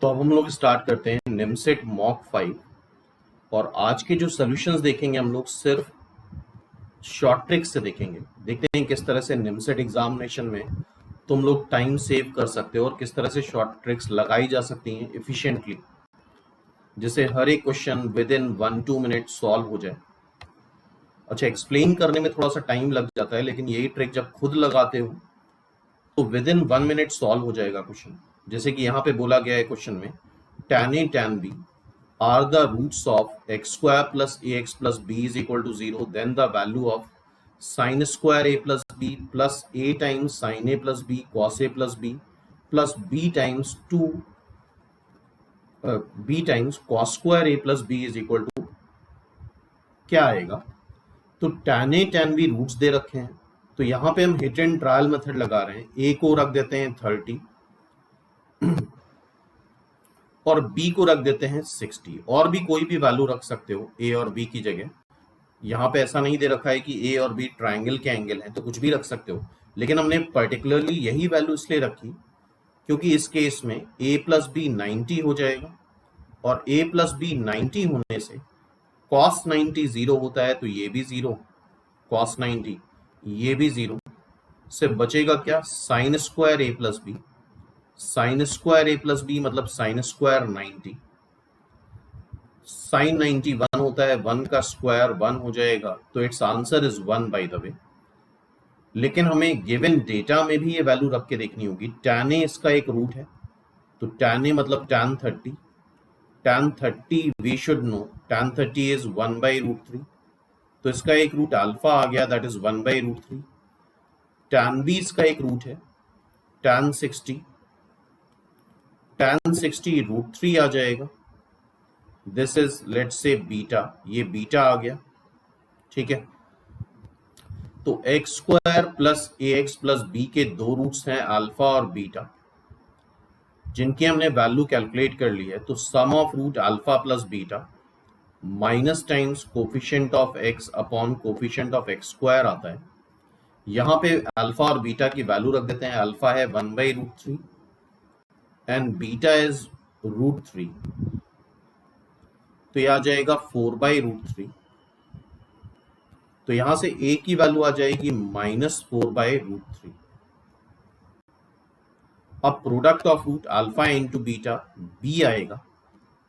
तो अब हम लोग स्टार्ट करते हैं निमसेट मॉक 5। और आज के जो सॉल्यूशंस देखेंगे हम लोग सिर्फ शॉर्ट ट्रिक्स से देखेंगे। देखते हैं किस तरह से निमसेट एग्जामिनेशन में तुम लोग टाइम सेव कर सकते हो और किस तरह से शॉर्ट ट्रिक्स लगाई जा सकती हैं इफिशिएंटली, जिससे हर एक question with in 1-2 minute solve हो जाए। अच्छा, एक्सप्लेन करने में थोड़ा सा टाइम लग जाता है, लेकिन यही ट्रिक जब खुद लगाते हो तो विद इन 1 मिनट सॉल्व हो जाएगा क्वेश्चन। जैसे कि यहाँ पे बोला गया है क्वेश्चन में, tan a tan b are the roots of x square plus ax plus b is equal to 0, then the value of sin square a plus b plus a times sin a plus b cos a plus b plus b times b times cos square a plus b is equal to क्या आएगा। तो tan a tan b roots दे रखे हैं, तो यहाँ पे हम हिट एंड ट्रायल मेथड लगा रहे हैं। a को रख देते हैं 30 और b को रख देते हैं 60, और भी कोई भी वैल्यू रख सकते हो a और b की जगह। यहाँ पे ऐसा नहीं दे रखा है कि a और b ट्रायंगल के एंगल हैं, तो कुछ भी रख सकते हो, लेकिन हमने पर्टिकुलरली यही वैल्यू इसलिए रखी क्योंकि इस केस में a प्लस बी 90 हो जाएगा, और a प्लस बी 90 होने से cos 90 0 होता है, तो ये भी 0, cos 90 ये भी 0 से बचेगा क्या, sine square a plus b. Sine square a plus b मतलब साइन स्क्वायर 90, साइन 90 1 होता है, 1 का स्क्वायर 1 हो जाएगा, तो it's answer is 1 bye the वे। लेकिन हमें गिवन डेटा में भी ये वैल्यू रख के देखनी होगी। tan a इसका एक रूट है, तो tan a मतलब tan 30, tan 30 we should know, tan 30 is 1 by root 3, तो इसका एक रूट अल्फा आ गया, that is 1 by root 3। tan b इसका एक रूट है, tan 60, tan 60 रूट 3 आ जाएगा, this is let's say beta, ये बीटा आ गया, ठीक है। तो एक्स स्क्वायर प्लस ए एक्स प्लस बी के दो रूट्स हैं अल्फा और बीटा, जिनकी हमने वैल्यू कैलकुलेट कर ली है। तो sum of root alpha plus beta minus times coefficient of x upon coefficient of x square आता है। यहाँ पे अल्फा और बीटा की वैल्यू रख देते हैं। अल्फा है 1 by root 3 and beta is root 3, तो यह आ जाएगा 4 बाई रूट 3। तो यहां से a की वैल्यू आ जाएगी -4 बाई रूट 3। अब product of root alpha into beta b आएगा।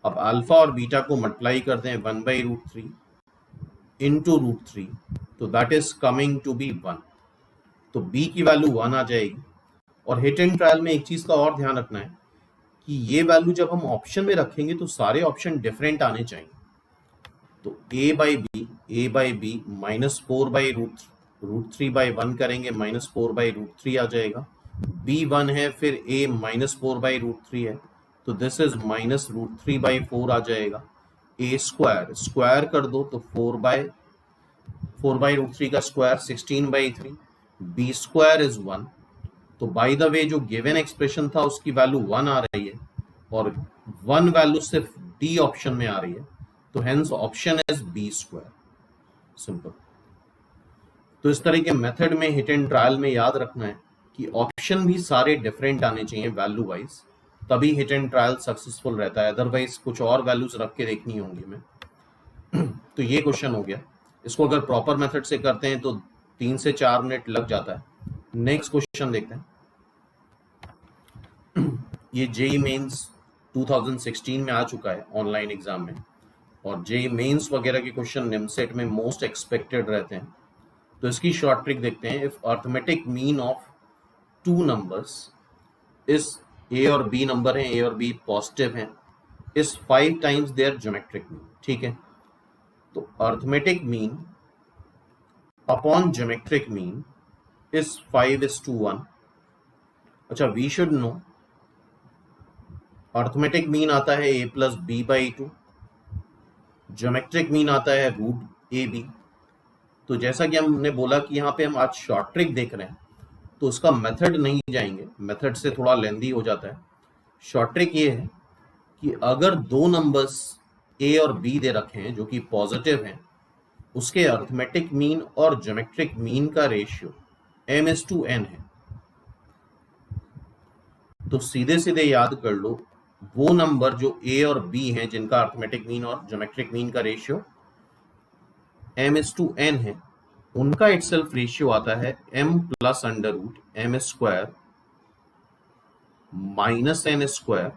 अब अल्फा और बीटा को मल्टीप्लाई करते हैं 1 बाई रूट 3 इंटू रूट 3, तो that is coming to be 1, तो b की वैल्यू 1 आ जाएगी। और हिट एंड ट्रायल में एक चीज का और ध्यान रखना है कि ये वैल्यू जब हम ऑप्शन में रखेंगे तो सारे ऑप्शन डिफरेंट आने चाहिए। तो a by b -4 by root 3 by 1 करेंगे, -4 बाई रूट 3 आ जाएगा। b 1 है, फिर a -4 बाई रूट 3 है, तो दिस इज -√3 बाई 4 आ जाएगा। a स्क्वायर कर दो तो 4 बाई रूट 3 का square 16 by 3, b square is 1। तो बाय द वे जो गिवन एक्सप्रेशन था उसकी वैल्यू 1 आ रही है, और 1 वैल्यू सिर्फ डी ऑप्शन में आ रही है, तो hence option is b square, simple. तो इस तरह के मेथड में हिट एंड ट्रायल में याद रखना है कि ऑप्शन भी सारे डिफरेंट आने चाहिए वैल्यू वाइज, तभी हिट एंड ट्रायल सक्सेसफुल रहता है, अदरवाइज कुछ और वैल्यूज रख के देखनी होंगी मैं। तो ये क्वेश्चन हो गया। इसको अगर प्रॉपर मेथड से करते हैं तो 3 से 4 मिनट लग जाता है। नेक्स्ट क्वेश्चन देखते हैं। ये जेईई मेंस 2016 में आ चुका है ऑनलाइन एग्जाम में, और जेईई मेंस वगैरह के क्वेश्चन निमसेट में मोस्ट एक्सपेक्टेड रहते हैं। तो इसकी शॉर्ट ट्रिक देखते हैं। If arithmetic mean of 2 numbers इस ए और बी नंबर हैं, ए और बी पॉजिटिव हैं, इस 5 टाइम्स देयर ज्योमेट्रिक मीन, ठीक है। तो arithmetic mean upon geometric mean is 5:1। अच्छा, we should know arithmetic mean आता है a plus b by 2, geometric mean आता है रूट ए बी। तो जैसा कि हमने बोला कि यहाँ पे हम आज शॉर्ट ट्रिक देख रहे हैं, तो उसका मेथड नहीं जाएंगे, मेथड से थोड़ा लेंदी हो जाता है। शॉर्ट ट्रिक ये है कि अगर 2 नंबर्स a और b दे रखे हैं जो कि पॉजिटिव हैं, उसके अर्थमेटिक मीन और ज्योमेट्रिक मीन का रेशियो m/n है। तो सीधे सीधे याद कर लो, वो नंबर जो a और b हैं जिनका अर्थमेटिक मीन और ज्योमेट्रिक मीन का रेशियो m/n है, उनका इटसेल्फ रेशियो आता है m plus under root m square minus n square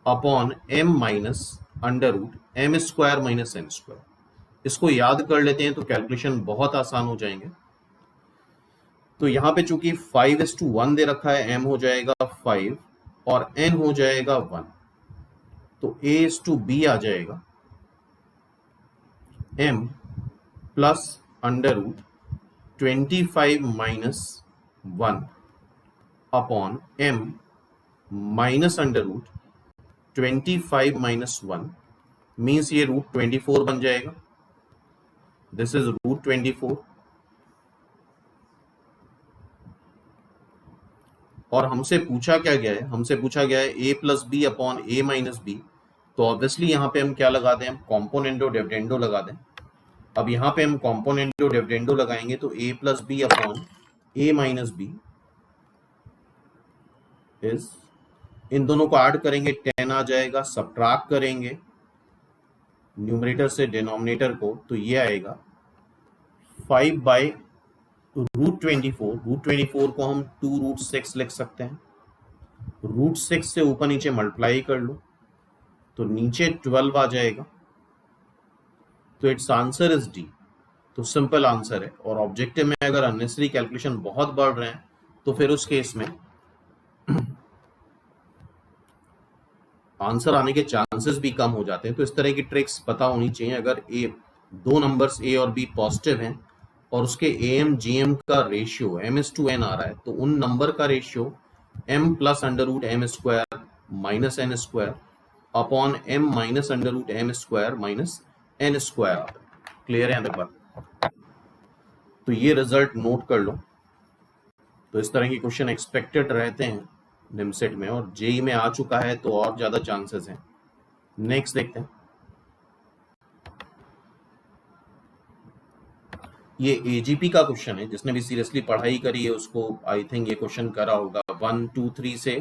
upon m minus under root m square minus n square. इसको याद कर लेते हैं तो कैलकुलेशन बहुत आसान हो जाएंगे। तो यहाँ पे चूंकि 5:1 दे रखा है, m हो जाएगा 5 और n हो जाएगा 1, तो a/b आ जाएगा m plus under root 25 minus 1 upon m minus under root 25 minus 1 means ये रूट 24 बन जाएगा। दिस इज रूट 24 और हमसे पूछा क्या गया है, हमसे पूछा गया है a plus b upon a minus b. तो ऑब्वियसली यहाँ पे हम क्या लगा दें, हम कॉम्पोनेंडो डिविडेंडो लगा दें। अब यहाँ पे हम कॉम्पोनेंडो डिविडेंडो लगाएंगे तो a plus b upon a minus b is, इन दोनों को ऐड करेंगे 10 आ जाएगा, सब्ट्रैक्ट करेंगे न्यूमरेटर से डिनोमिनेटर को तो ये आएगा 5 बाई रूट 24। रूट 24 को हम 2√6 लिख सकते हैं। रूट 6 से ऊपर नीचे मल्टीप्लाई कर लो तो नीचे 12 आ जाएगा। तो इट्स आंसर इज डी। तो सिंपल आंसर है। और ऑब्जेक्टिव में अगर अननेसेसरी कैलकुलेशन बहुत बढ़ रहे हैं तो फिर उस केस में आंसर आने के चांसेस भी कम हो जाते हैं। तो इस तरह की ट्रिक्स पता होनी चाहिए। अगर दो नंबर्स a और b पॉजिटिव हैं और उसके am gm का रेशियो m/n आ रहा है तो उन नंबर का ratio m plus under root m square minus n square upon m minus under root m square minus n square आता है। क्लियर है यहाँ तक? तो ये रिजल्ट नोट कर लो। तो इस तरह के क्वेश्चन एक्सपेक्टेड रहते हैं निमसेट में और जेई में आ चुका है तो और ज्यादा चांसेस हैं। नेक्स्ट देखते हैं। ये एजीपी का क्वेश्चन है। जिसने भी सीरियसली पढ़ाई करी है उसको आई थिंक ये क्वेश्चन करा होगा। 1 2 3 से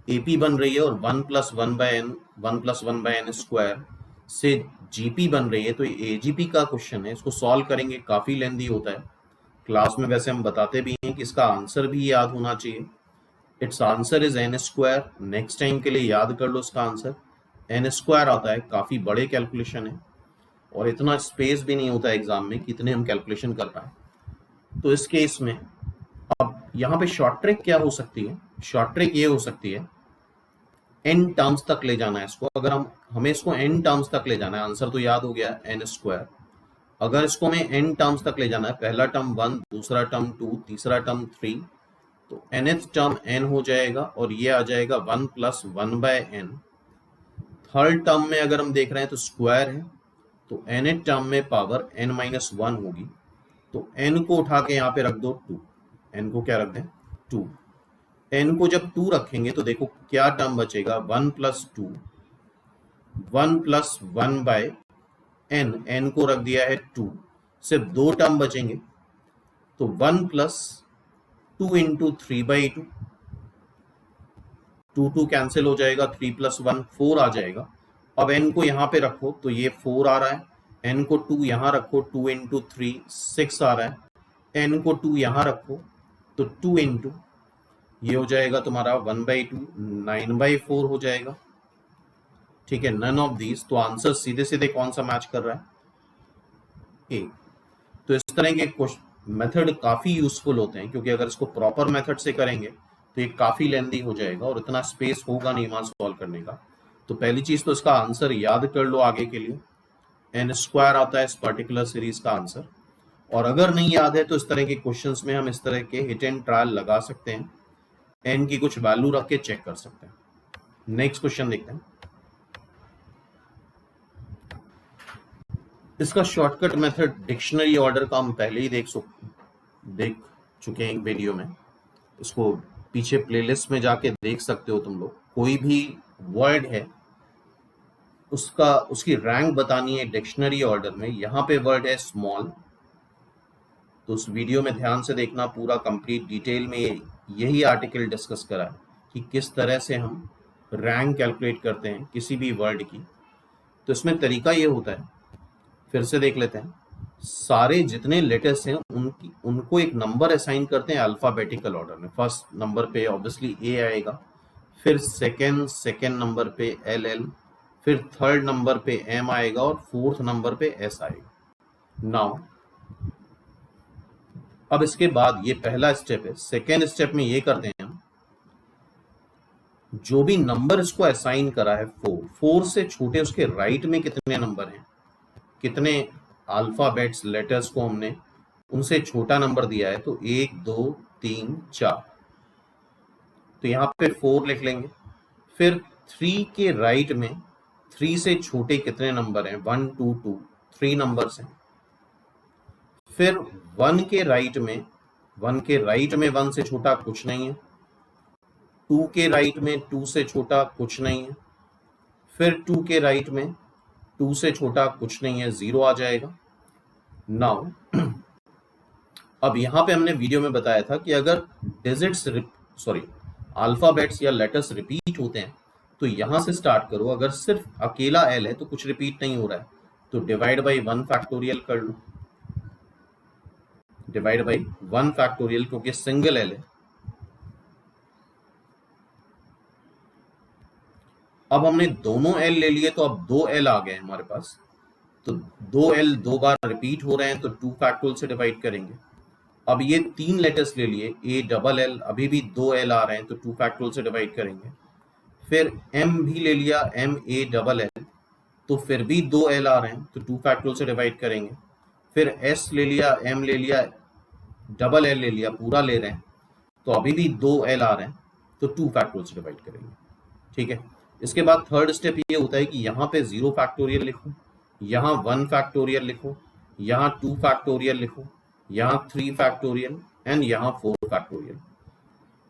एपी बन रही है और 1 प्लस 1 बाय एन स्क्वायर से जीपी बन रही है। तो ये एजीपी का क्वेश्चन है। इसको सॉल्व करेंगे, काफी लेंदी होता है। क्लास में वैसे हम बताते भी हैं कि इसका आंसर भी याद होना चाहिए। It's answer is n square. Next time के लिए याद कर लो इसका आंसर n स्क्वायर आता है। काफी बड़े कैलकुलेशन है और इतना स्पेस भी नहीं होता है एग्जाम में कि इतने हम कैलकुलेशन कर पाए। तो इस केस में अब यहाँ पे शॉर्ट ट्रिक क्या हो सकती है? शॉर्ट ट्रिक ये हो सकती है n टर्म्स तक ले जाना है इसको। अगर हमें इसको n टर्म्स तक ले जाना है, आंसर तो याद हो गया n स्क्वायर। अगर इसको हमें n टर्म्स तक ले जाना है, पहला टर्म 1, दूसरा टर्म 2, तीसरा टर्म 3, तो nth टर्म n हो जाएगा और ये आ जाएगा 1 plus 1 by n। Third term में अगर हम देख रहे हैं तो स्क्वायर है तो nth टर्म में पावर n माइनस 1 होगी। तो n को उठा के यहाँ पे रख दो 2। n को क्या रख दें? 2। n को जब 2 रखेंगे तो देखो क्या टर्म बचेगा, 1 plus 2, 1 plus 1 by n। n को रख दिया है 2, सिर्फ 2 टर्म बचेंगे। तो 1 प्लस 2 इंटू 3/2, 2 कैंसिल हो जाएगा, 3 प्लस 1 4 आ जाएगा। अब n को यहाँ पे रखो तो ये 4 आ रहा है। n को 2 यहाँ रखो, 2 इंटू 3 6 आ रहा है। n को 2 यहाँ रखो तो 2 इंटू ये हो जाएगा तुम्हारा 1/2, 9/4 हो जाएगा। ठीक है, नन ऑफ दीज। तो आंसर सीधे सीधे कौन सा मैच कर रहा है? ए। तो इस तरह के मेथड काफी यूजफुल होते हैं क्योंकि अगर इसको प्रॉपर मेथड से करेंगे तो ये काफी लेंदी हो जाएगा और इतना स्पेस होगा नहीं वहां सॉल्व करने का। तो पहली चीज तो इसका आंसर याद कर लो आगे के लिए। n स्क्वायर आता है इस पर्टिकुलर सीरीज का आंसर। और अगर नहीं याद है तो इस तरह के क्वेश्चंस में हम इस तरह के हिट एंड ट्रायल लगा सकते हैं, n की कुछ वैल्यू रख के चेक कर सकते हैं। नेक्स्ट क्वेश्चन देखते हैं। इसका शॉर्टकट मेथड डिक्शनरी ऑर्डर का हम पहले ही देख चुके हैं एक वीडियो में। इसको पीछे प्लेलिस्ट में जाके देख सकते हो तुम लोग। कोई भी वर्ड है उसकी रैंक बतानी है डिक्शनरी ऑर्डर में। यहाँ पे वर्ड है स्मॉल, तो उस वीडियो में ध्यान से देखना, पूरा कंप्लीट डिटेल में यही आर्टिकल डिस्कस करा है कि किस तरह से हम रैंक कैलकुलेट करते हैं किसी भी वर्ड की, तो इसमें तरीका ये होता है, फिर से देख लेते हैं, सारे जितने लेटर्स हैं उनको एक नंबर असाइन करते हैं अल्फाबेटिकल ऑर्डर में। फर्स्ट नंबर पे ऑब्वियसली ए आएगा, फिर सेकेंड नंबर पे एल एल, फिर थर्ड नंबर पे एम आएगा और फोर्थ नंबर पे एस आएगा। नाउ अब इसके बाद ये पहला स्टेप है। सेकेंड स्टेप में ये करते हैं हम, जो भी नंबर इसको असाइन करा है 4 से छोटे उसके राइट में कितने नंबर हैं, कितने अल्फाबेट्स लेटर्स को हमने उनसे छोटा नंबर दिया है, तो 1 2 3 4, तो यहाँ पे 4 लिख लेंगे। फिर 3 के राइट में 3 से छोटे कितने नंबर हैं, 1 2 2, 3 नंबर्स हैं। फिर 1 के राइट में 1 से छोटा कुछ नहीं है, 2 के राइट में 2 से छोटा कुछ नहीं है, फिर 2 के राइट में 2 से छोटा कुछ नहीं है, 0 आ जाएगा। नाउ अब यहां पे हमने वीडियो में बताया था कि अगर डिजिट्स अल्फाबेट्स या लेटर्स रिपीट होते हैं तो यहां से स्टार्ट करो। अगर सिर्फ अकेला एल है तो कुछ रिपीट नहीं हो रहा है, तो डिवाइड बाई 1 फैक्टोरियल कर लो, डिवाइड बाई 1 फैक्टोरियल, क्योंकि सिंगल एल है। अब हमने दोनों एल ले लिए तो अब 2 एल आ गए हमारे पास, तो 2 एल 2 बार रिपीट हो रहे हैं तो 2 फैक्टोरियल से डिवाइड करेंगे। अब ये 3 लेटर्स ले लिए, ए डबल एल, अभी भी 2 एल आ रहे हैं तो 2 फैक्टोरियल से डिवाइड करेंगे। फिर एम भी ले लिया, एम ए डबल एल, तो फिर भी 2 एल आ रहे हैं तो 2 फैक्टोरियल से डिवाइड करेंगे। फिर एस ले लिया, एम ले लिया, डबल एल ले लिया, पूरा ले रहे हैं तो अभी भी 2 एल आ रहे हैं तो 2 फैक्टोरियल से डिवाइड करेंगे। ठीक है, इसके बाद थर्ड स्टेप ये होता है कि यहाँ पे 0 फैक्टोरियल लिखो, यहाँ 1 फैक्टोरियल लिखो, यहाँ 2 फैक्टोरियल लिखो, यहाँ 3 फैक्टोरियल एंड यहाँ 4 फैक्टोरियल।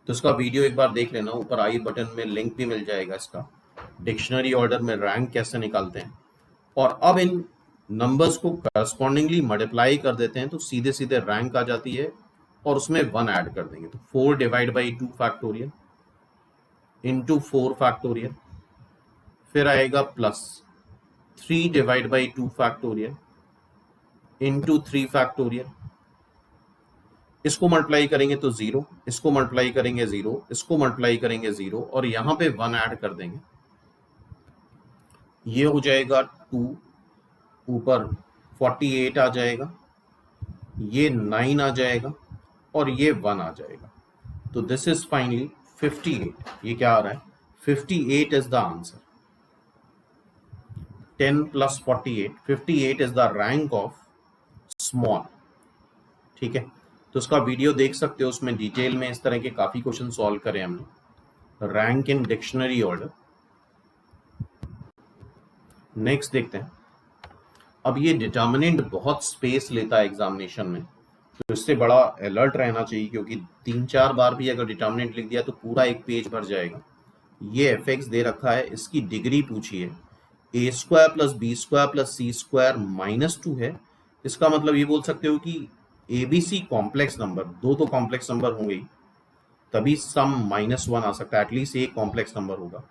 तो इसका वीडियो एक बार देख लेना, ऊपर आई बटन में लिंक भी मिल जाएगा इसका, डिक्शनरी ऑर्डर में रैंक कैसे निकालते हैं। और अब इन नंबर्स को करस्पॉन्डिंगली मल्टीप्लाई कर देते हैं तो सीधे सीधे रैंक आ जाती है और उसमें 1 ऐड कर देंगे, तो 4 divide by 2 factorial into 4 factorial, फिर आएगा plus 3 divide by 2 factorial into 3 factorial. इसको मल्टीप्लाई करेंगे तो 0, इसको मल्टीप्लाई करेंगे 0, इसको मल्टीप्लाई करेंगे 0 और यहां पे 1 ऐड कर देंगे, ये हो जाएगा 2, ऊपर 48 आ जाएगा, ये 9 आ जाएगा और ये 1 आ जाएगा। तो दिस इज फाइनली 58। ये क्या आ रहा है, 58 is the answer. 10 plus 48, 58 is the rank of small. ठीक है, तो उसका वीडियो देख सकते हो, उसमें डिटेल में इस तरह के काफी क्वेश्चन सॉल्व करे हमने, rank in dictionary order. Next देखते हैं। अब ये डिटर्मिनेंट बहुत स्पेस लेता है एग्जामिनेशन में, तो इससे बड़ा अलर्ट रहना चाहिए, क्योंकि 3-4 बार भी अगर डिटर्मिनेंट लिख दिया तो पूरा एक पेज भर जाएगा। ये एफ एक्स दे रखा है, इसकी डिग्री पूछी है, a square plus b square plus c square minus 2 है। इसका मतलब ये बोल सकते हो कि एबीसी कॉम्प्लेक्स नंबर, 2 तो कॉम्प्लेक्स नंबर होंगे ही, तभी सम -1 आ सकता है, एटलीस्ट एक कॉम्प्लेक्स नंबर होगा।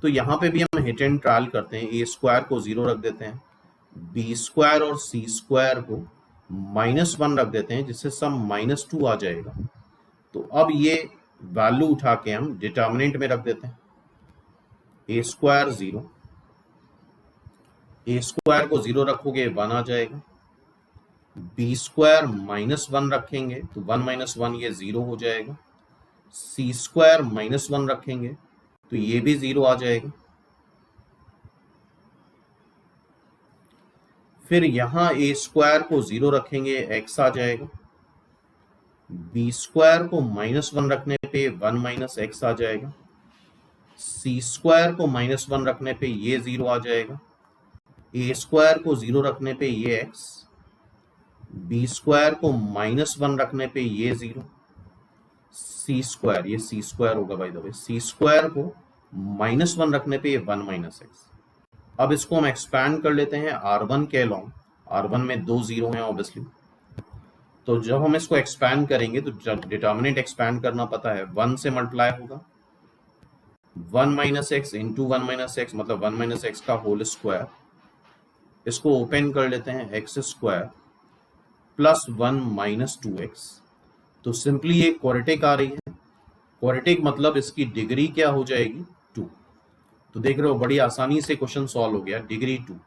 तो यहाँ पे भी हम हिट एंड ट्रायल करते हैं, ए स्क्वायर को 0 रख देते हैं, बी स्क्वायर और सी स्क्वायर को -1 रख देते हैं, जिससे सम -2 आ जाएगा। तो अब ये वैल्यू उठा के हम डिटर्मिनेंट में रख देते हैं, ए स्क्वायर 0, ए स्क्वायर को 0 रखोगे 1 आ जाएगा, बी स्क्वायर -1 रखेंगे तो 1 - 1 ये 0 हो जाएगा, सी स्क्वायर -1 रखेंगे तो ये भी 0 आ जाएगा। फिर यहां ए स्क्वायर को 0 रखेंगे, x आ जाएगा, बी स्क्वायर को -1 रखने पे 1 - x आ जाएगा, सी स्क्वायर को -1 रखने पे ये 0 आ जाएगा, ए स्क्वायर को 0 रखने पे ये x, बी स्क्वायर को -1 रखने पे ये 0, सी स्क्वायर, ये सी स्क्वायर होगा by the way, c square को -1 रखने पे ये 1 - x। अब इसको हम एक्सपैंड कर लेते हैं R1 के अलॉन्ग, R1 में 2 0 हैं ऑब्वियसली, तो जब हम इसको एक्सपैंड करेंगे तो डिटर्मिनेंट एक्सपैंड करना पता है, 1 से मल्टीप्लाई होगा, 1 minus x into 1 minus x मतलब 1 माइनस एक्स का होल स्क्वायर, इसको ओपन कर लेते हैं, x square plus 1 minus 2x। तो सिंपली ये क्वाड्रेटिक आ रही है। क्वाड्रेटिक मतलब इसकी डिग्री क्या हो जाएगी, 2। तो देख रहे हो बड़ी आसानी से क्वेश्चन सॉल्व हो गया, डिग्री 2।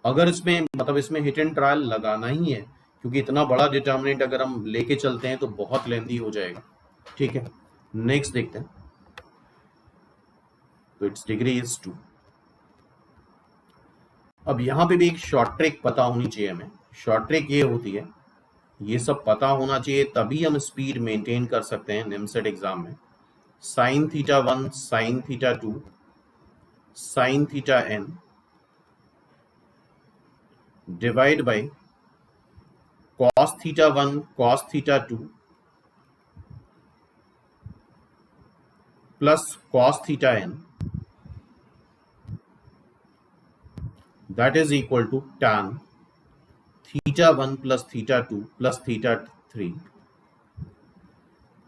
अगर इसमें मतलब इसमें हिट एंड ट्रायल लगाना ही है, क्योंकि इतना बड़ा डिटर्मिनेंट अगर हम लेके चलते हैं तो बहुत लेंथी हो जाएगा। ठीक है, नेक्स्ट देखते हैं। तो इट्स डिग्री इज 2। अब यहां पे भी एक शॉर्ट ट्रिक पता होनी चाहिए हमें। शॉर्ट ट्रिक ये होती है, ये सब पता होना चाहिए तभी हम स्पीड मेंटेन कर सकते हैं निमसेट एग्जाम में। Sine theta 1 sine theta 2 sine theta n divide by cos theta 1 cos theta 2 plus cos theta n, that is equal to tan theta 1 plus theta 2 plus theta 3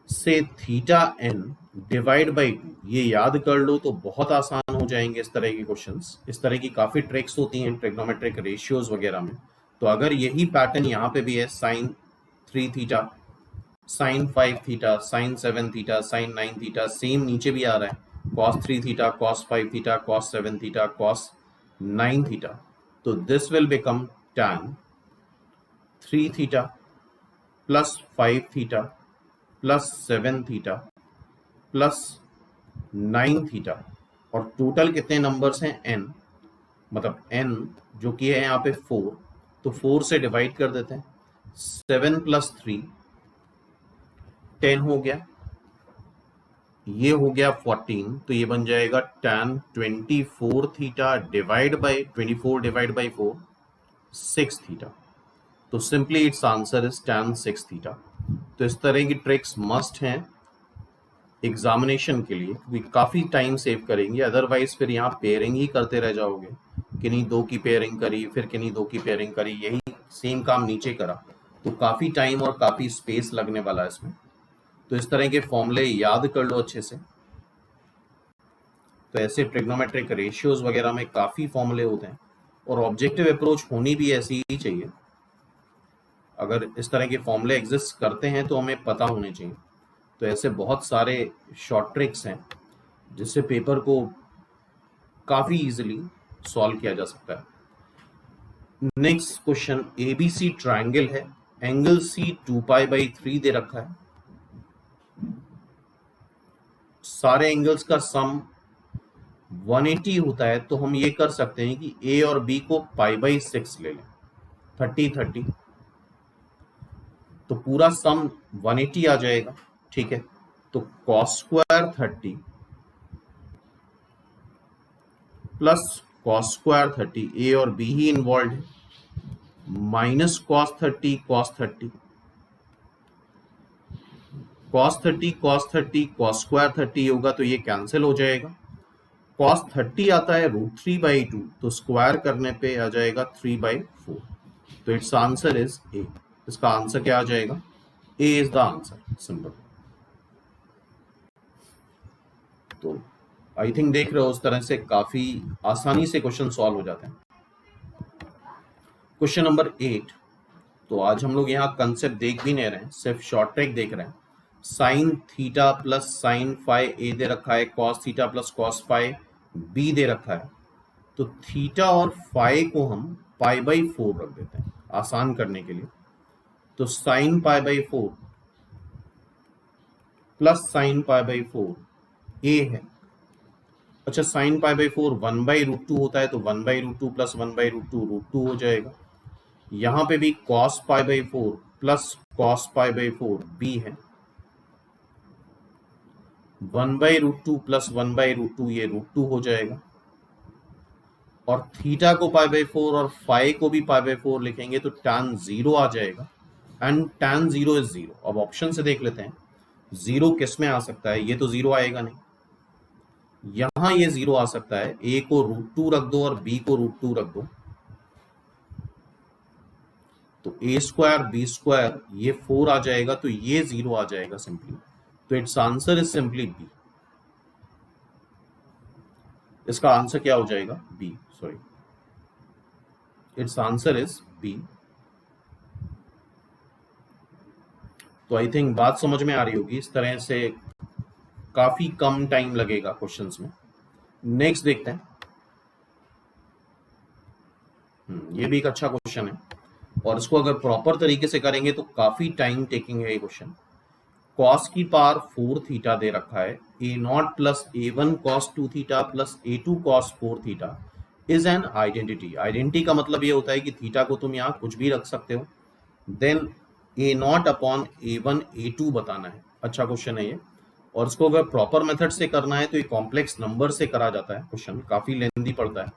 से थीटा n डिवाइड बाई 2। ये याद कर लो तो बहुत आसान हो जाएंगे इस तरह के क्वेश्चंस। इस तरह की काफी ट्रिक्स होती हैं ट्रिग्नोमेट्रिक रेशियोज वगैरह में। तो अगर यही पैटर्न यहाँ पे भी है, sine 3 theta sine 5 theta sine 7 theta sine 9 theta, same नीचे भी आ रहा है cos 3 theta cos 5 theta cos 7 theta cos 9 theta. तो this will become tan 3 theta plus 5 theta plus 7 theta plus 9 theta. और टोटल कितने नंबर्स हैं, n, मतलब n जो कि है यहाँ पे 4, तो 4 से डिवाइड कर देते हैं। 7 प्लस 3 10 हो गया, ये हो गया 14, तो ये बन जाएगा tan 24 theta divide by 24 divide by 4 6 theta. तो simply it's answer is tan 6 theta. तो इस तरह की ट्रिक्स मस्ट हैं एग्जामिनेशन के लिए, क्योंकि काफी टाइम सेव करेंगे। अदरवाइज फिर यहाँ पेयरिंग ही करते रह जाओगे, किन्हीं दो की पेयरिंग करी फिर किन्हीं दो की पेयरिंग करी, यही सेम काम नीचे करा, तो काफी टाइम और काफी स्पेस लगने वाला है इसमें। तो इस तरह के फॉर्मूले याद कर लो अच्छे से। तो ऐसे ट्रिग्नोमेट्रिक रेशियोज वगैरह में काफी फॉर्मूले होते हैं, और ऑब्जेक्टिव अप्रोच होनी भी ऐसी ही चाहिए। अगर इस तरह के फॉर्मूले एग्जिस्ट करते हैं तो हमें पता होने चाहिए। तो ऐसे बहुत सारे शॉर्ट ट्रिक्स हैं जिससे पेपर को काफी इजीली सॉल्व किया जा सकता है। नेक्स्ट क्वेश्चन, एबीसी ट्रायंगल है, एंगल सी 2π/3 दे रखा है, सारे एंगल्स का सम 180 होता है। तो हम ये कर सकते हैं कि ए और बी को π/6 ले लें, 30 तो पूरा सम 180 आ जाएगा। ठीक है, तो cos square 30 plus cos square 30, ए और बी ही इन्वॉल्व है, minus cos 30 cos 30 cos 30 cos 30 cos square 30 होगा तो ये कैंसिल हो जाएगा। cos 30 आता है √3/2, तो स्क्वायर करने पे आ जाएगा 3/4। तो इट्स आंसर इज ए। इसका आंसर क्या आ जाएगा, ए इज द आंसर, सिंपल। तो आई थिंक देख रहे हो उस तरह से काफी आसानी से क्वेश्चन सॉल्व हो जाते हैं। Question number 8। तो आज हम लोग यहाँ कंसेप्ट देख भी नहीं रहे हैं, सिर्फ शॉर्ट ट्रिक देख रहे हैं। Sine theta plus sine phi a दे रखा है, cos theta plus cos phi b दे रखा है। तो थीटा और फाई को हम π/4 रख देते हैं आसान करने के लिए। तो साइन π/4 प्लस साइन π/4 ए है। अच्छा, साइन π/4 1/√2 होता है, तो 1/√2 प्लस 1/√2 √2 हो जाएगा। यहां पे भी cos π/4 प्लस cos π/4 b है, 1/√2 प्लस 1/√2 ये √2 हो जाएगा। और थीटा को π/4 और फाई को भी π/4 लिखेंगे तो tan 0 आ जाएगा, एंड tan 0 इज 0। अब ऑप्शन से देख लेते हैं 0 किस में आ सकता है, ये तो 0 आएगा नहीं, यहां ये 0 आ सकता है। a को √2 रख दो और b को √2 रख दो, तो a स्क्वायर b स्क्वायर ये 4 आ जाएगा, तो ये 0 आ जाएगा सिंपली। तो it's answer is simply b. इसका आंसर क्या हो जाएगा? B, sorry, it's answer is b. तो आई थिंक बात समझ में आ रही होगी। इस तरह से काफी कम टाइम लगेगा क्वेश्चंस में। नेक्स्ट देखते हैं। ये भी एक अच्छा क्वेश्चन है और इसको अगर प्रॉपर तरीके से करेंगे तो काफी टाइम टेकिंग है ये क्वेश्चन। कॉस की पावर 4 थीटा दे रखा है, a naught plus a one cos 2 theta plus a two cos 4 theta is an identity. Identity का मतलब ये होता है कि थीटा को तुम यहाँ कुछ भी रख सकते हो। Then a naught upon a one a two बताना है। अच्छा क्वेश्चन है ये, और इसको अगर प्रॉपर मेथड से करना है तो ये कॉम्प्लेक्स नंबर से करा जाता है क्वेश्चन, काफी लेंथी पड़ता है।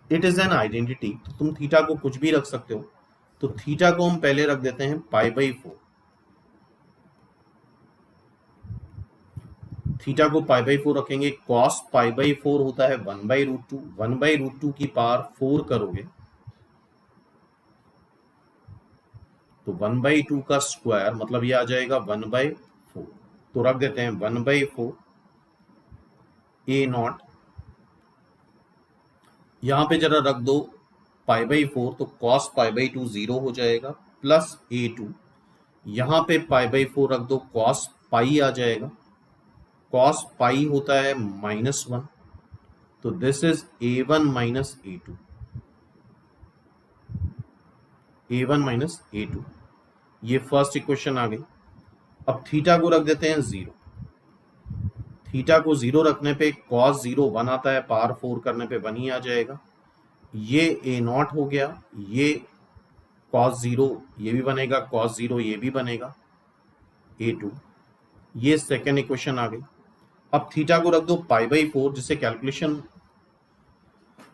इट इज एन आइडेंटिटी, तो तुम थीटा को कुछ भी रख सकते हो। तो थीटा को हम पहले रख देते हैं पाई बाई 4। थीटा को पाई बाई 4 रखेंगे। कॉस पाई बाई 4 होता है 1/√2। 1/√2 की पावर 4 करोगे तो 1/2 का स्क्वायर, मतलब ये आ जाएगा 1/4। तो रख देते हैं 1/4 ए नॉट। यहां पे जरा रख दो पाई बाई 4, तो कॉस पाई बाई 2 0 हो जाएगा, प्लस A2। यहां पे पाई बाई 4 रख दो, कॉस पाई आ जाएगा। कॉस पाई होता है -1, तो this is A1 minus A2। A1 minus A2, ये फर्स्ट इक्वेशन आ गई। अब थीटा को रख देते हैं 0। थीटा को 0 रखने पे कॉस 0 1 आता है, पावर 4 करने पे 1 ही आ जाएगा। ये ए नॉट हो गया, ये कॉस 0 ये भी बनेगा, कॉस 0 ये भी बनेगा, A2। ये सेकेंड इक्वेशन आ गई। अब थीटा को रख दो पाई बाई 4, जिससे कैलकुलेशन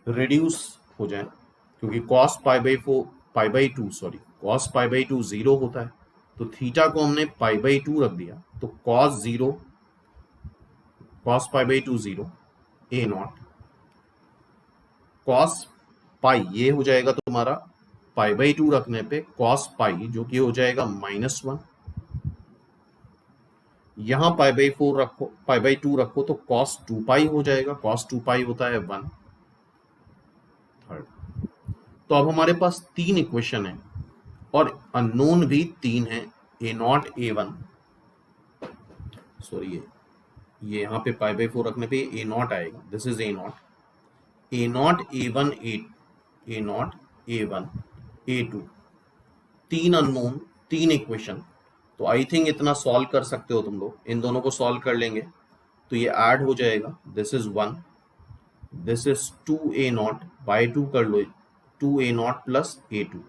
रिड्यूस हो जाए, क्योंकि cos pi by 4 pi by 2 sorry cos pi by 2 0 होता है। तो थीटा को हमने पाई बाई 2 रख दिया, तो cos 0 cos pi by 2 0 A not, cos pi ये हो जाएगा तुम्हारा पाई बाई 2 रखने पे कॉस पाई, जो कि हो जाएगा -1। यहां पाई बाई 4 रखो, पाई बाई 2 रखो तो कॉस 2 पाई हो जाएगा। कॉस 2 पाई होता है 1 थर्ड। तो अब हमारे पास 3 इक्वेशन है और अननोन भी 3 है, a naught a one, sorry ये यहाँ पे पाई बाई 4 रखने पे ए नॉट आएगा, this is a naught a one a naught a one a two. 3 unknown, 3 equation. तो आई थिंक इतना सॉल्व कर सकते हो तुम लोग। इन दोनों को सॉल्व कर लेंगे तो ये ऐड हो जाएगा, this is 1, this is 2 A not, by 2 कर लो, 2 ए नॉट प्लस A2।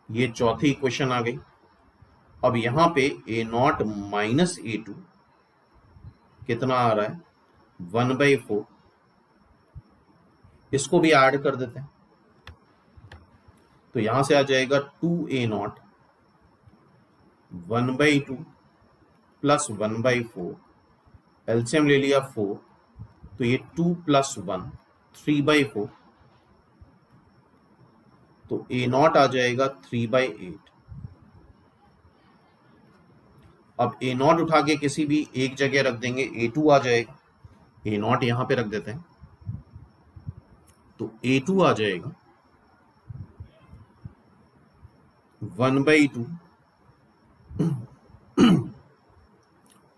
ये चौथी इक्वेशन आ गई। अब यहां पे ए नॉट माइनस A2 कितना आ रहा है 1/4, इसको भी ऐड कर देते हैं। तो यहां से आ जाएगा 2 ए नॉट 1/2 प्लस 1/4, एलसीएम ले लिया 4, तो ये 2 प्लस 1 3/4, तो ए नॉट आ जाएगा 3/8। अब ए नॉट उठा के किसी भी एक जगह रख देंगे, A2 आ जाएगा। ए नॉट यहां पे रख देते हैं, तो A2 आ जाएगा 1/2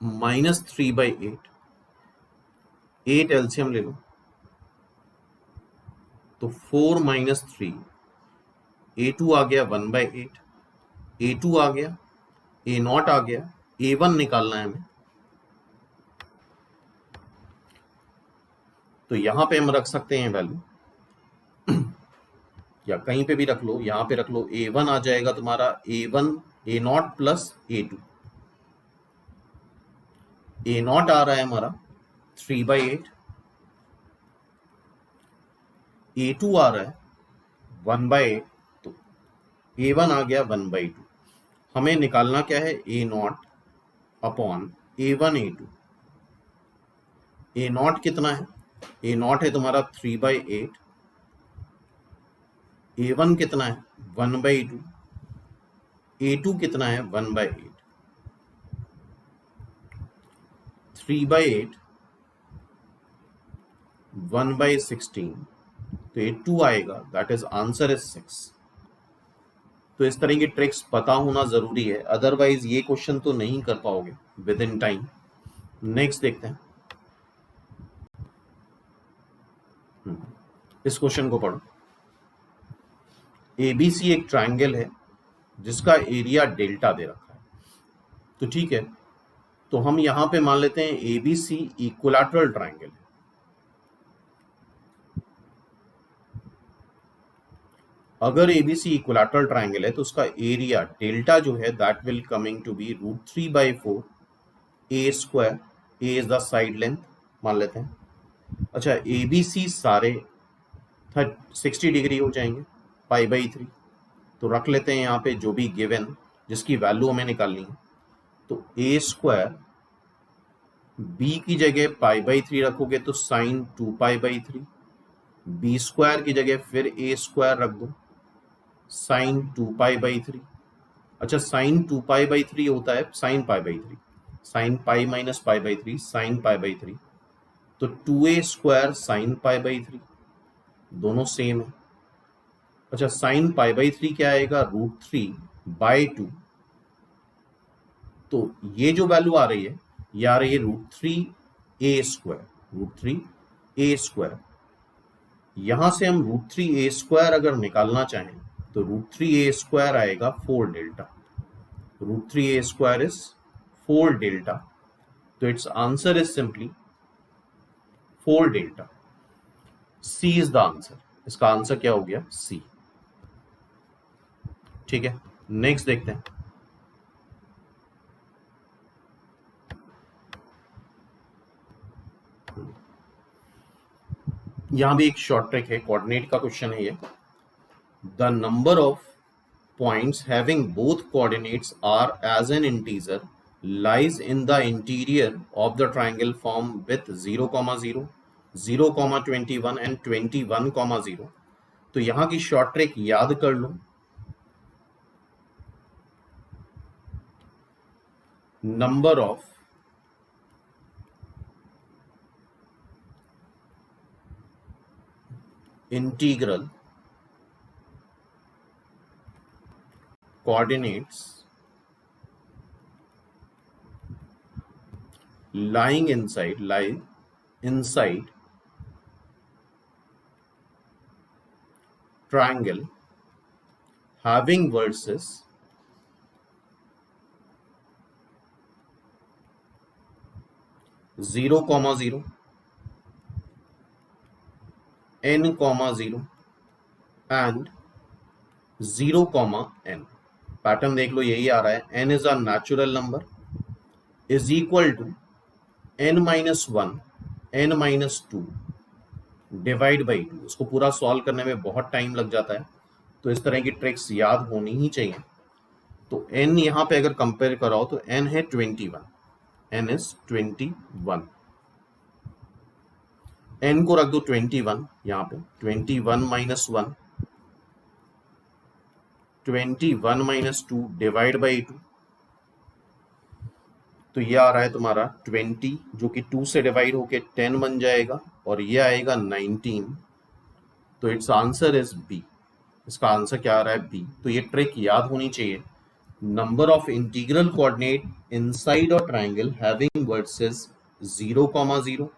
माइनस 3/8, 8 एलसीएम ले लो, तो 4 माइनस 3, A2 आ गया 1/8, A2 आ गया, ए नॉट आ गया, A1 निकालना है हमें। तो यहां पे हम रख सकते हैं वैल्यू, या कहीं पे भी रख लो, यहां पे रख लो, A1 आ जाएगा तुम्हारा A1 a naught plus A2। A naught आ रहा है हमारा 3/8, A2 आ रहा है 1/8, तो A1 आ गया 1/2। हमें निकालना क्या है, a naught upon A1 A2। A naught कितना है, ए नॉट है तुम्हारा 3/8, A1 कितना है 1/2, A2 कितना है 1/8। 3/8, 1/16, तो ये 2 आएगा, दैट इज आंसर इज 6। तो इस तरह की ट्रिक्स पता होना जरूरी है, अदरवाइज ये क्वेश्चन तो नहीं कर पाओगे विद इन टाइम। नेक्स्ट देखते हैं, इस क्वेश्चन को पढ़ो। एबीसी एक ट्रायंगल है जिसका एरिया डेल्टा दे रखा है, तो ठीक है, तो हम यहां पे मान लेते हैं एबीसी इक्विलैटरल ट्रायंगल है। अगर एबीसी इक्विलैटरल ट्रायंगल है तो उसका एरिया डेल्टा जो है that will coming to be √3/4 a square, a is the side length मान लेते हैं। अच्छा, एबीसी सारे 60 डिग्री हो जाएंगे, π/3, तो रख लेते हैं यहाँ पे जो भी गिवन जिसकी वैल्यू हमें निकालनी है। तो ए स्क्वायर, बी की जगह π/3 रखोगे तो साइन 2π/3, बी स्क्वायर की जगह फिर ए स्क्वायर रख दो, साइन 2π/3। अच्छा, साइन 2π/3 होता है sine π/3, sine pi minus π/3 sine π/3, तो 2a स्क्वायर साइन π/3, दोनों सेम है। अच्छा, साइन π/3 क्या आएगा, √3/2, तो ये जो वैल्यू आ रही है ये आ रही है √3a स्क्वायर, √3a स्क्वायर। यहां से हम √3a स्क्वायर अगर निकालना चाहें तो √3a स्क्वायर आएगा 4 delta, √3a square is 4 delta, तो it's answer is simply 4 delta. C is the answer, इसका आंसर क्या हो गया, सी। ठीक है, नेक्स्ट देखते हैं। यहां भी एक शॉर्ट ट्रिक है, कोऑर्डिनेट का क्वेश्चन है ये। The number of points having both coordinates are as an integer lies in the interior of the triangle formed with 0, 0, 0, 21 and 21, 0। तो यहां की शॉर्ट ट्रिक याद कर लो, number of integral coordinates lying inside triangle having verses 0, 0, n, 0 and 0, n। Pattern देख लो, यही आ रहा है, n is a natural number is equal to n-1 n-2 divide by 2। इसको पूरा सॉल्व करने में बहुत टाइम लग जाता है, तो इस तरह की ट्रिक्स याद होनी ही चाहिए। तो n यहां पे अगर कंपेयर कराओ तो n है 21, n इज 21, n को रख दो 21 यहां पे, 21-1, 21-2 डिवाइड बाई 2, तो ये आ रहा है तुम्हारा 20 जो कि 2 से डिवाइड होके 10 बन जाएगा, और ये आएगा 19, तो इट्स आंसर इज बी। इसका आंसर क्या आ रहा है, बी। तो ये ट्रिक याद होनी चाहिए, number of integral coordinate inside a triangle having versus 0, 0,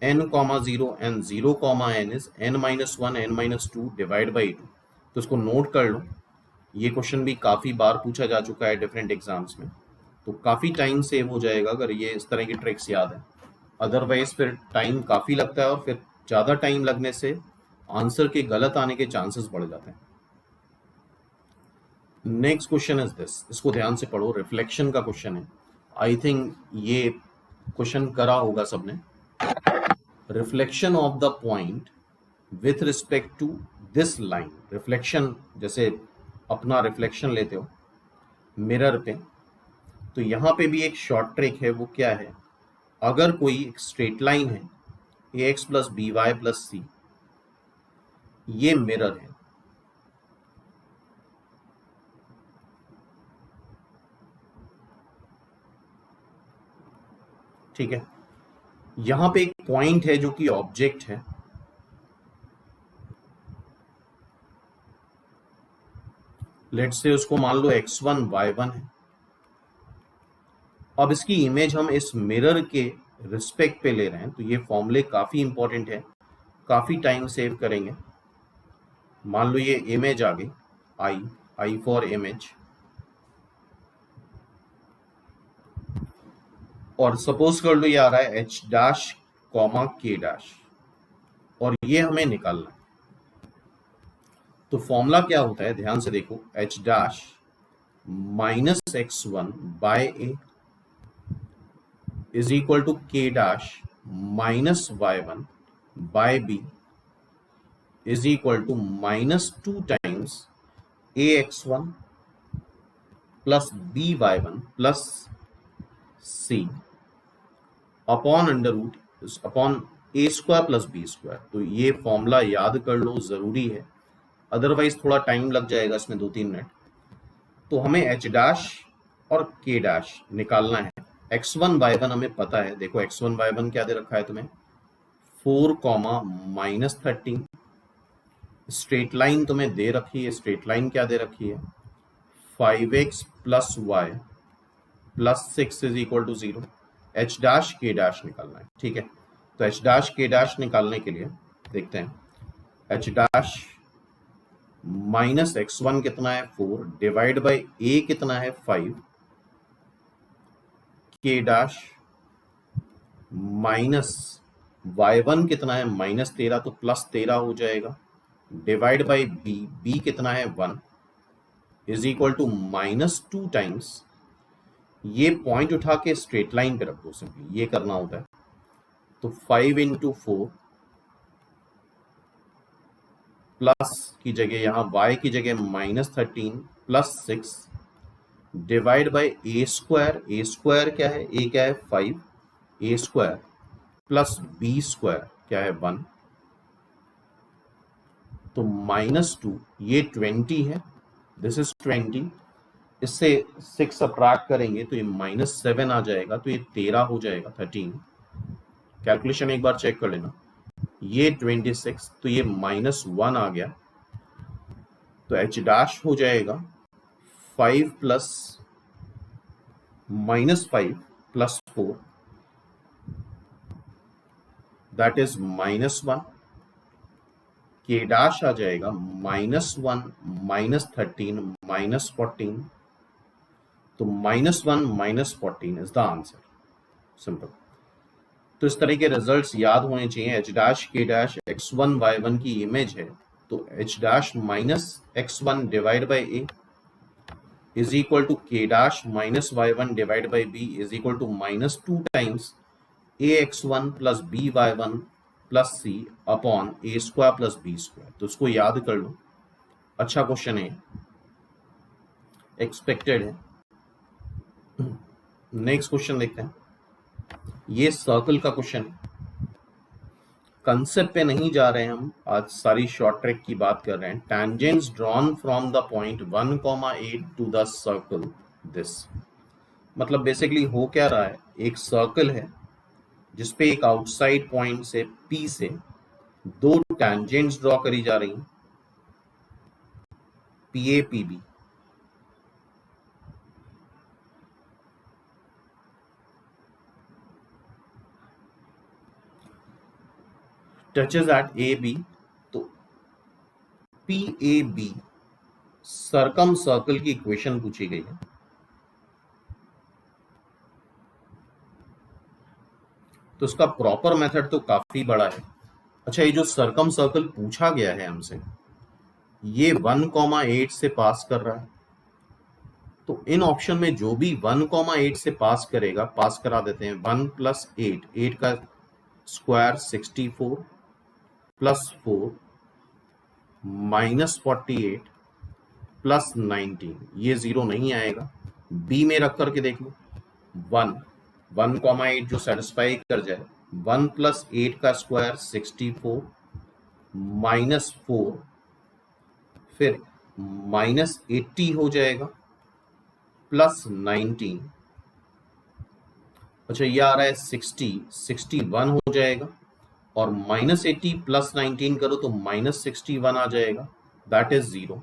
n, 0 and 0, n is n-1 n-2 divide by 2। तो इसको नोट कर लो, ये क्वेश्चन भी काफी बार पूछा जा चुका है डिफरेंट एग्जाम्स में, तो काफी टाइम सेव हो जाएगा अगर ये इस तरह की ट्रिक्स याद है। अदरवाइज फिर टाइम काफी लगता है, और फिर ज्यादा टाइम लगने से आंसर के गलत आने के चांसेस बढ़ जाते हैं। नेक्स्ट क्वेश्चन इज दिस, इसको ध्यान से पढ़ो, रिफ्लेक्शन का क्वेश्चन है। आई थिंक ये क्वेश्चन करा होगा सबने। Reflection of the point with respect to this line, reflection जैसे अपना रिफ्लेक्शन लेते हो मिरर पे, तो यहां पे भी एक शॉर्ट ट्रिक है, वो क्या है, अगर कोई एक स्ट्रेट लाइन है ax plus b y plus c, ये मिरर है, ठीक है, यहां पे एक पॉइंट है जो कि ऑब्जेक्ट है, लेट्स से उसको मान लो x1 y1 है। अब इसकी इमेज हम इस मिरर के रिस्पेक्ट पे ले रहे हैं, तो ये फॉर्मूले काफी इंपॉर्टेंट है, काफी टाइम सेव करेंगे। मान लो ये इमेज आ गई, आई फॉर इमेज, और सपोज कर लो ये आ रहा है h dash comma k dash, और ये हमें निकालना है। तो फॉर्मूला क्या होता है, ध्यान से देखो, h dash minus x1 by a is equal to k dash minus y1 by b is equal to minus 2 times ax1 plus by1 plus c upon under root upon a square plus b square. तो ये formula याद कर लो, जरूरी है, otherwise थोड़ा time लग जाएगा इसमें 2-3 मिनट। तो हमें h डैश और k डैश निकालना है। x1 y1 हमें पता है, देखो x1 y1 क्या दे रखा है तुम्हें, 4 कॉमा माइनस 13। स्ट्रेट लाइन तुम्हें दे रखी है, स्ट्रेट लाइन क्या दे रखी है, 5x plus y plus 6 is equal to 0। h dash k dash निकालना है, ठीक है। तो h डैश k डैश निकालने के लिए देखते हैं, h डैश माइनस x1 कितना है 4 डिवाइड बाई a कितना है 5, k डैश माइनस y1 कितना है माइनस 13, तो प्लस 13 हो जाएगा, डिवाइड बाई b कितना है 1 is equal to minus 2 times, ये पॉइंट उठा के स्ट्रेट लाइन पे रख दो, सिंपली ये करना होता है। तो 5 इंटू 4 प्लस की जगह यहां y की जगह minus 13 plus 6 divide by A square क्या है, a क्या है 5, a square plus b square क्या है 1, तो माइनस 2, ये 20 है, दिस इज 20, इससे 6 सब्ट्रैक्ट करेंगे तो ये माइनस 7 आ जाएगा, तो ये 13 हो जाएगा, 13। कैलकुलेशन एक बार चेक कर लेना, ये 26, तो ये माइनस 1 आ गया, तो h डैश हो जाएगा 5 plus minus 5 plus 4 that is minus 1, k dash आ जाएगा माइनस 1 माइनस 13 माइनस 14, तो minus 1 minus 14 is the answer, simple. तो इस तरह के रिजल्ट्स याद होने चाहिए। h dash k dash x1 y1 की इमेज है, तो h dash minus x1 divide by a is equal to k dash minus y1 divide by b is equal to minus 2 times ax1 plus by1 plus c upon a square plus b square. तो उसको याद कर लो, अच्छा question है, expected है। Next question देखते हैं, ये सर्कल का क्वेश्चन है, कंसेप्ट पे नहीं जा रहे हैं हम आज, सारी शॉर्ट ट्रिक की बात कर रहे हैं। Tangents drawn from the point 1,8 to the circle this, मतलब बेसिकली हो क्या रहा है, एक सर्कल है जिसपे एक आउटसाइड पॉइंट से P से दो टेंजेंट्स ड्रॉ करी जा रही हैं, PA PB। Touches at AB, तो PAB सर्कम सर्कल की इक्वेशन पूछी गई है। तो इसका प्रॉपर मेथड तो काफी बड़ा है। अच्छा, ये जो सर्कम सर्कल पूछा गया है हमसे, ये 1,8 से पास कर रहा है, तो इन ऑप्शन में जो भी 1,8 से पास करेगा, पास करा देते हैं। 1 प्लस 8, 8 का स्क्वायर 64 प्लस 4 माइनस 48 प्लस 19, ये जीरो नहीं आएगा। बी में रख करके देख लो, 1,8 जो सेटिस्फाई कर जाए, 1 प्लस 8 का स्क्वायर 64 माइनस 4, फिर माइनस 80 हो जाएगा प्लस 19, अच्छा ये आ रहा है 60, 61 हो जाएगा, और -80 + 19 करो तो -61 आ जाएगा, दैट इज 0।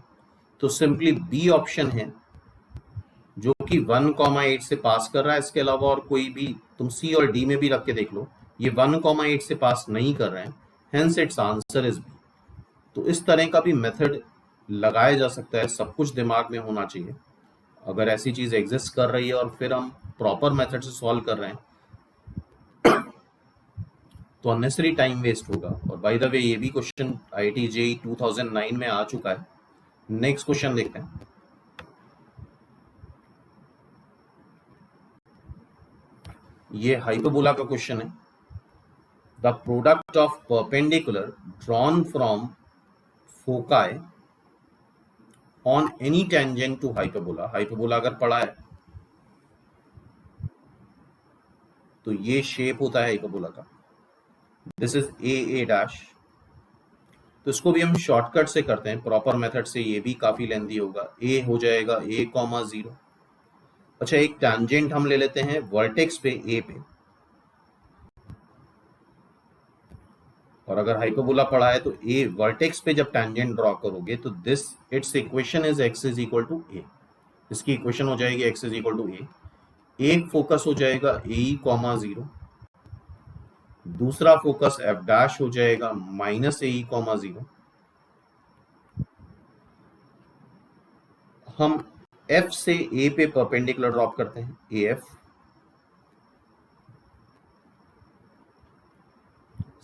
तो सिंपली बी ऑप्शन है जो कि 1,8 से पास कर रहा है। इसके अलावा और कोई भी तुम सी और डी में भी रख के देख लो, ये 1,8 से पास नहीं कर रहे हैं, hence it's answer is b. तो इस तरह का भी मेथड लगाया जा सकता है, सब कुछ दिमाग में होना चाहिए। अगर ऐसी चीज एग्जिस्ट कर रही है और फिर हम प्रॉपर मेथड से सॉल्व कर रहे हैं तो अननेसरी टाइम वेस्ट होगा। और बाय द वे ये भी क्वेश्चन IIT JEE 2009 में आ चुका है। नेक्स्ट क्वेश्चन देखते हैं। ये हाइपरबोला का क्वेश्चन है। The product of perpendicular drawn from foci on any tangent to hyperbola, hyperbola अगर पढ़ा है तो ये शेप होता है हाइपरबोला का, दिस इज ए डैश। तो इसको भी हम शॉर्टकट से करते हैं, प्रॉपर मेथड से ये भी काफी लेंथी होगा। ए हो जाएगा a,0। अच्छा एक टैंजेंट हम ले लेते हैं वर्टेक्स पे ए पे, और अगर हाइपरबोला पढ़ा है तो ए वर्टेक्स पे जब टैंजेंट ड्रॉ करोगे तो this it's equation is x is equal to a. इसकी इक्वेशन हो जाएगी x is equal to a. एक फोकस हो जाएगा AE,0, दूसरा फोकस f डैश हो जाएगा -AE,0। हम f से a पे परपेंडिकुलर ड्रॉप करते हैं, AF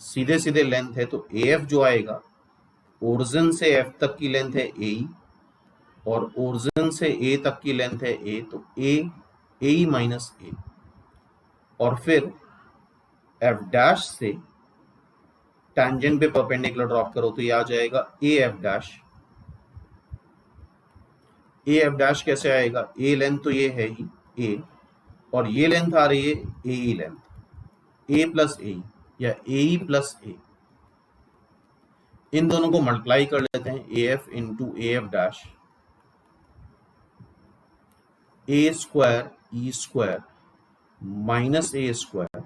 सीधे सीधे लेंथ है तो AF जो आएगा, ओरिजिन से F तक की लेंथ है AE और ओरिजिन से A तक की लेंथ है A, तो AE माइनस A, और फिर F डैश से टैंजेंट पे परपेंडिकुलर ड्रॉप करो तो ये आ जाएगा AF डैश। AF डैश कैसे आएगा, A लेंथ तो ये है ही A, और ये लेंथ आ रही है AE length, A plus AE या AE प्लस A। इन दोनों को मल्टीप्लाई कर लेते हैं, AF into AF dash, A square E square minus A square.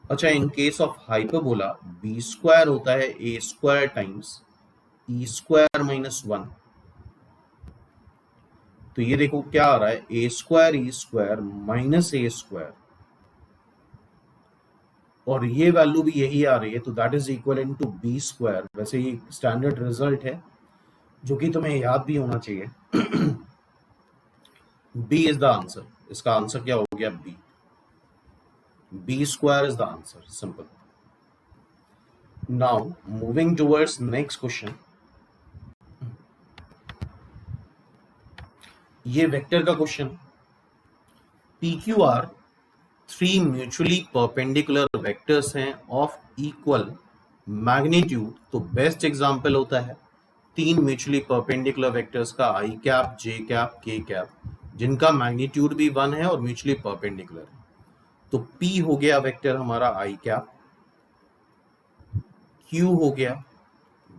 अच्छा in case of hyperbola B square होता है A square times E square minus 1। तो ये देखो क्या आ रहा है, A square E square minus A square, और ये वैल्यू भी यही आ रही है, तो that is equal to B square. वैसे ये स्टैंडर्ड रिजल्ट है जो कि तुम्हें याद भी होना चाहिए। B is the answer. इसका आंसर क्या हो गया, B square is the answer, simple. Now moving towards next question. ये वेक्टर का question, PQR 3 mutually perpendicular vectors हैं ऑफ इक्वल मैग्नीट्यूड। तो बेस्ट एग्जांपल होता है 3 म्यूचुअली परपेंडिकुलर वेक्टर्स का, I cap, J cap, K cap, जिनका magnitude भी 1 है और म्यूचुअली परपेंडिकुलर है। तो P हो गया वेक्टर हमारा I कैप, Q हो गया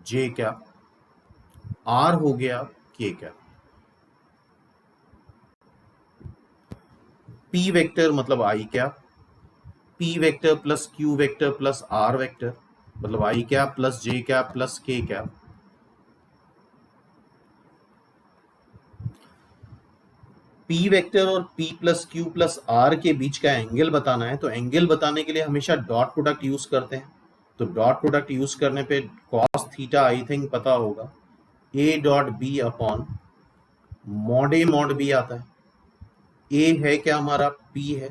J कैप, R हो गया K कैप। P वेक्टर मतलब I cap, P vector plus Q vector plus R vector मतलब I cap plus J cap plus K cap. P vector और P plus Q plus R के बीच का angle बताना है, तो एंगल बताने के लिए हमेशा डॉट प्रोडक्ट यूज करते हैं। तो डॉट प्रोडक्ट यूज करने पे cos थीटा आई थिंक पता होगा, A dot B upon mod A mod B आता है। A है क्या हमारा, P है,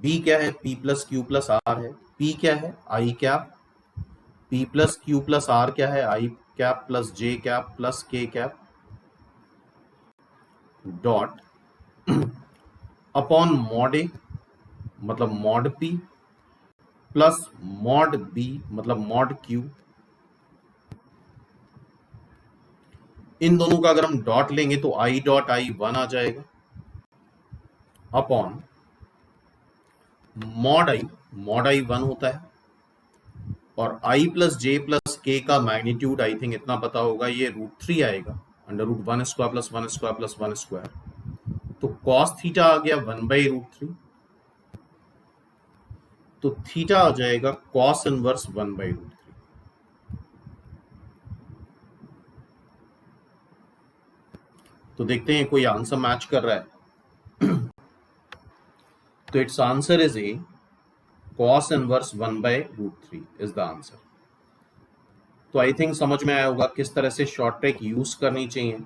B क्या है, P plus Q plus R है, P क्या है I cap, P plus Q plus R क्या है I cap plus J cap plus K cap, dot upon mod A मतलब mod P plus mod B मतलब mod Q। इन दोनों का अगर हम डॉट लेंगे तो I डॉट I 1 आ जाएगा, अपॉन मॉड I 1 होता है, और I plus J plus K का मैग्नीट्यूड आई थिंक इतना पता होगा, ये √3 आएगा, √1² प्लस 1² प्लस 1²। तो cos थीटा आ गया 1/√3, तो थीटा आ जाएगा cos इनवर्स 1/√3। तो देखते हैं कोई आंसर मैच कर रहा है। तो it's answer is a cos inverse 1/√3 is the answer. तो आई थिंक समझ में आया होगा किस तरह से शॉर्ट ट्रिक यूज करनी चाहिए।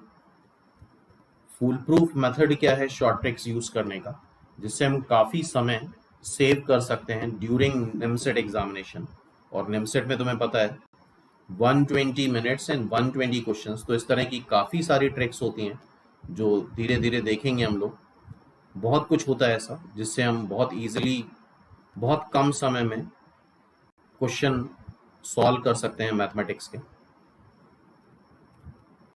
फुल प्रूफ मेथड क्या है शॉर्ट ट्रिक्स यूज करने का, जिससे हम काफी समय सेव कर सकते हैं ड्यूरिंग निमसेट एग्जामिनेशन। और निमसेट में तुम्हें पता है 120 मिनट्स एंड 120 क्वेश्चंस, तो इस तरह की काफी सारी ट्रिक्स होती हैं जो धीरे धीरे देखेंगे हम लोग। बहुत कुछ होता है ऐसा जिससे हम बहुत इजीली बहुत कम समय में क्वेश्चन सॉल्व कर सकते हैं मैथमेटिक्स के।